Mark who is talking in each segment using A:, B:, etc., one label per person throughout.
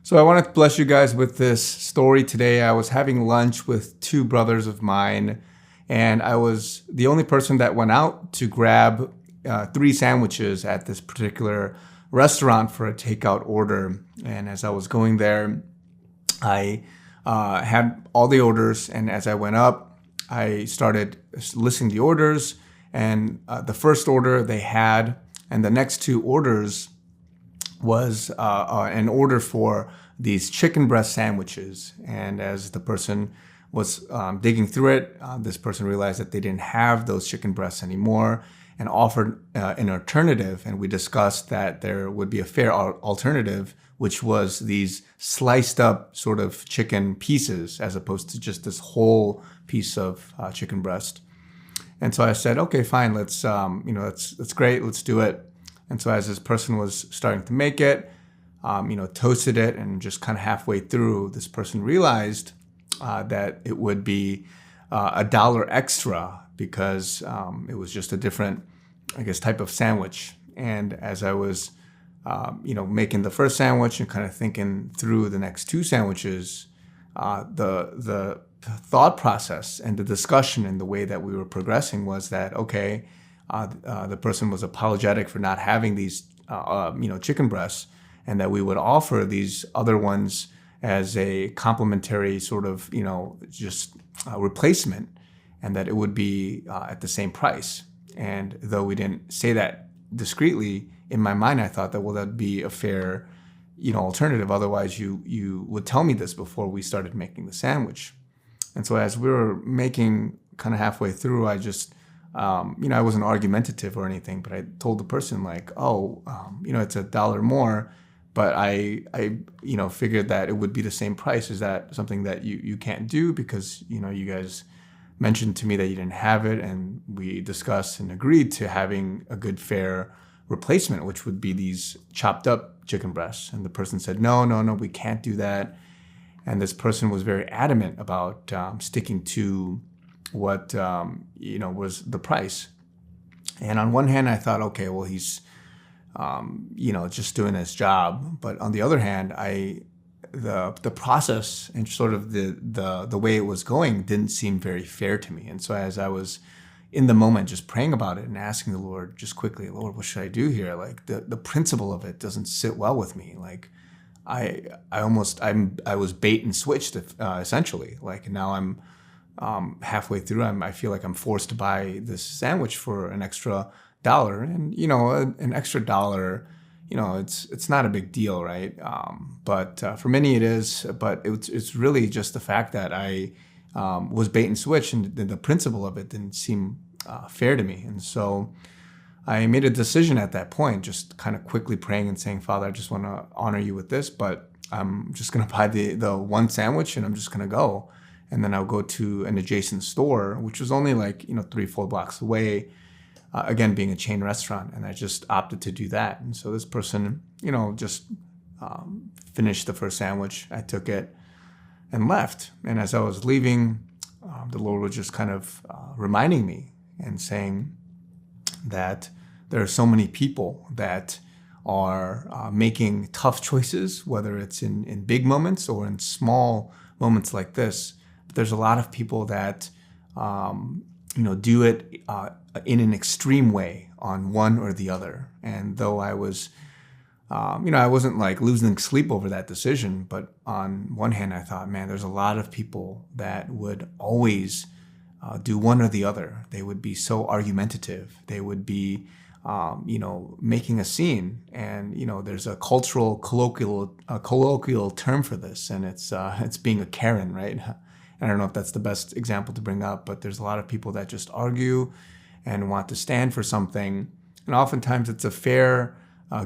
A: So I wanted to bless you guys with this story today. I was having lunch with two brothers of mine, and I was the only person that went out to grab three sandwiches at this particular restaurant for a takeout order. And as I was going there, I had all the orders, and as I went up, I started listing the orders. And the first order they had, and the next two orders was an order for these chicken breast sandwiches. And as the person was digging through it, this person realized that they didn't have those chicken breasts anymore and offered an alternative. And we discussed that there would be a fair alternative, which was these sliced up sort of chicken pieces as opposed to just this whole piece of chicken breast. And so I said, okay, fine, that's great, let's do it. And so as this person was starting to make it, toasted it, and just kind of halfway through, this person realized that it would be $1 extra because it was just a different, type of sandwich. And as I was, making the first sandwich and kind of thinking through the next two sandwiches, the thought process and the discussion and the way that we were progressing was that, okay, the person was apologetic for not having these, chicken breasts, and that we would offer these other ones as a complimentary sort of, replacement, and that it would be at the same price. And though we didn't say that discreetly, in my mind, I thought that, well, that'd be a fair, alternative. Otherwise, you would tell me this before we started making the sandwich. And so as we were making kind of halfway through, I just, I wasn't argumentative or anything, but I told the person like, it's $1 more, but I figured that it would be the same price. Is that something that you can't do? Because, you guys mentioned to me that you didn't have it, and we discussed and agreed to having a good, fair replacement, which would be these chopped up chicken breasts. And the person said, no, we can't do that. And this person was very adamant about sticking to what was the price. And on one hand, I thought, okay, well, he's just doing his job. But on the other hand, the process and sort of the way it was going didn't seem very fair to me. And so as I was in the moment just praying about it and asking the Lord just quickly, Lord, what should I do here? Like the principle of it doesn't sit well with me. Like I was bait and switched essentially. Like now I'm halfway through, I feel like I'm forced to buy this sandwich for an extra $1, and an extra $1, it's not a big deal, right? But for many it is. But it's really just the fact that I was bait and switch, and the principle of it didn't seem fair to me, and so I made a decision at that point, just kind of quickly praying and saying, Father, I just want to honor you with this, but I'm just going to buy the one sandwich and I'm just going to go. And then I'll go to an adjacent store, which was only 3-4 blocks away, again, being a chain restaurant. And I just opted to do that. And so this person, just finished the first sandwich. I took it and left. And as I was leaving, the Lord was just kind of reminding me and saying that there are so many people that are making tough choices, whether it's in big moments or in small moments like this. But there's a lot of people that do it in an extreme way on one or the other. And though I was, I wasn't losing sleep over that decision, but on one hand, I thought, man, there's a lot of people that would always do one or the other. They would be so argumentative. They would be, making a scene. And there's a cultural colloquial term for this, and it's being a Karen, right? I don't know if that's the best example to bring up, but there's a lot of people that just argue and want to stand for something, and oftentimes it's a fair,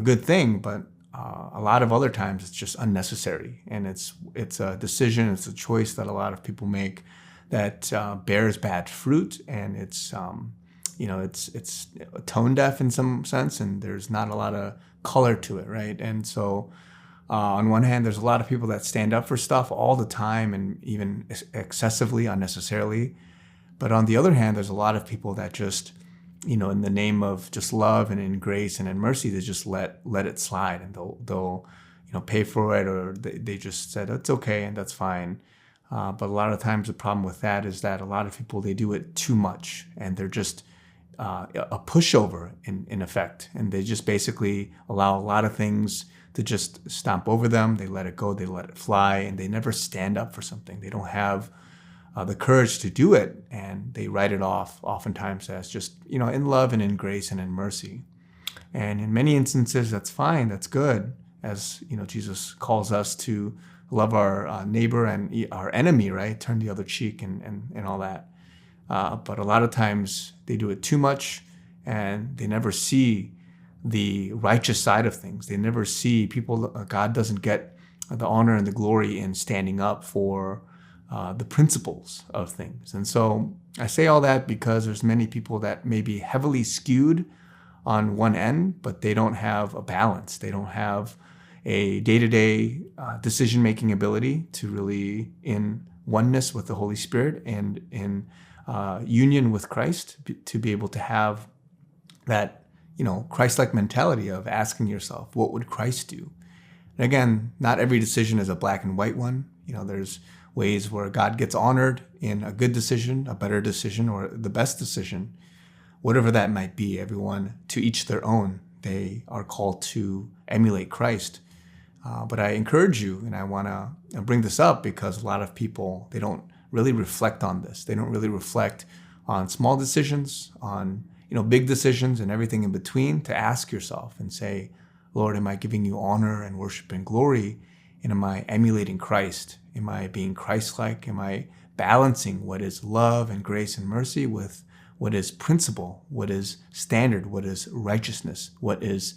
A: good thing, but a lot of other times it's just unnecessary, and it's a decision, it's a choice that a lot of people make that bears bad fruit, and it's tone deaf in some sense, and there's not a lot of color to it, right? And so on one hand, there's a lot of people that stand up for stuff all the time and even excessively, unnecessarily. But on the other hand, there's a lot of people that just, in the name of just love and in grace and in mercy, they just let it slide, and they'll pay for it, or they just said it's okay and that's fine. But a lot of times the problem with that is that a lot of people, they do it too much, and they're just a pushover in effect, and they just basically allow a lot of things to just stomp over them. They let it go, they let it fly, and they never stand up for something. They don't have the courage to do it, and they write it off oftentimes as just, in love and in grace and in mercy. And in many instances, that's fine, that's good, as Jesus calls us to love our neighbor and our enemy, right? Turn the other cheek and all that. But a lot of times they do it too much, and they never see the righteous side of things. They never see people. God doesn't get the honor and the glory in standing up for the principles of things. And so I say all that because there's many people that may be heavily skewed on one end, but they don't have a balance. They don't have a day-to-day decision-making ability to really in oneness with the Holy Spirit and in union with Christ, to be able to have that, Christ-like mentality of asking yourself, what would Christ do? And again, not every decision is a black and white one. There's ways where God gets honored in a good decision, a better decision, or the best decision. Whatever that might be, everyone, to each their own. They are called to emulate Christ. But I encourage you, and I want to bring this up because a lot of people, they don't really reflect on this. They don't really reflect on small decisions, on big decisions and everything in between, to ask yourself and say, Lord, am I giving you honor and worship and glory? And am I emulating Christ? Am I being Christ-like? Am I balancing what is love and grace and mercy with what is principle, what is standard, what is righteousness, what is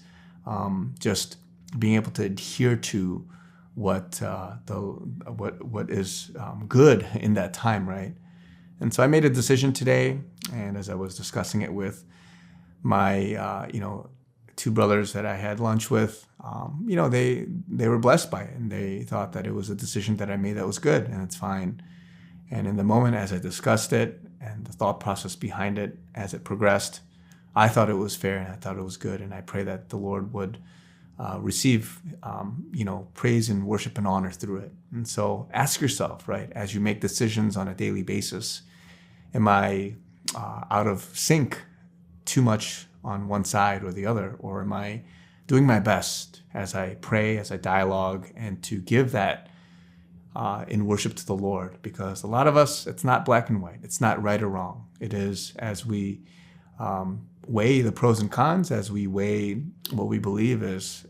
A: just being able to adhere to what is good in that time, right? And so I made a decision today, and as I was discussing it with my two brothers that I had lunch with, they were blessed by it, and they thought that it was a decision that I made that was good, and it's fine. And in the moment, as I discussed it and the thought process behind it, as it progressed, I thought it was fair and I thought it was good, and I pray that the Lord would receive, praise and worship and honor through it. And so ask yourself, right, as you make decisions on a daily basis, am I out of sync too much on one side or the other? Or am I doing my best as I pray, as I dialogue, and to give that in worship to the Lord? Because a lot of us, it's not black and white. It's not right or wrong. It is, as we weigh the pros and cons, as we weigh what we believe is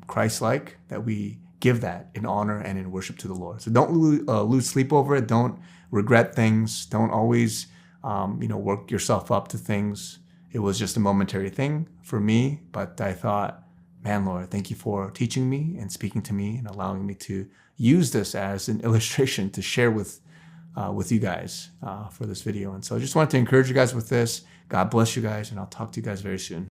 A: Christ-like, that we give that in honor and in worship to the Lord. So don't lose sleep over it. Don't regret things. Don't always, work yourself up to things. It was just a momentary thing for me, but I thought, man, Lord, thank you for teaching me and speaking to me and allowing me to use this as an illustration to share with you guys for this video. And so I just wanted to encourage you guys with this. God bless you guys, and I'll talk to you guys very soon.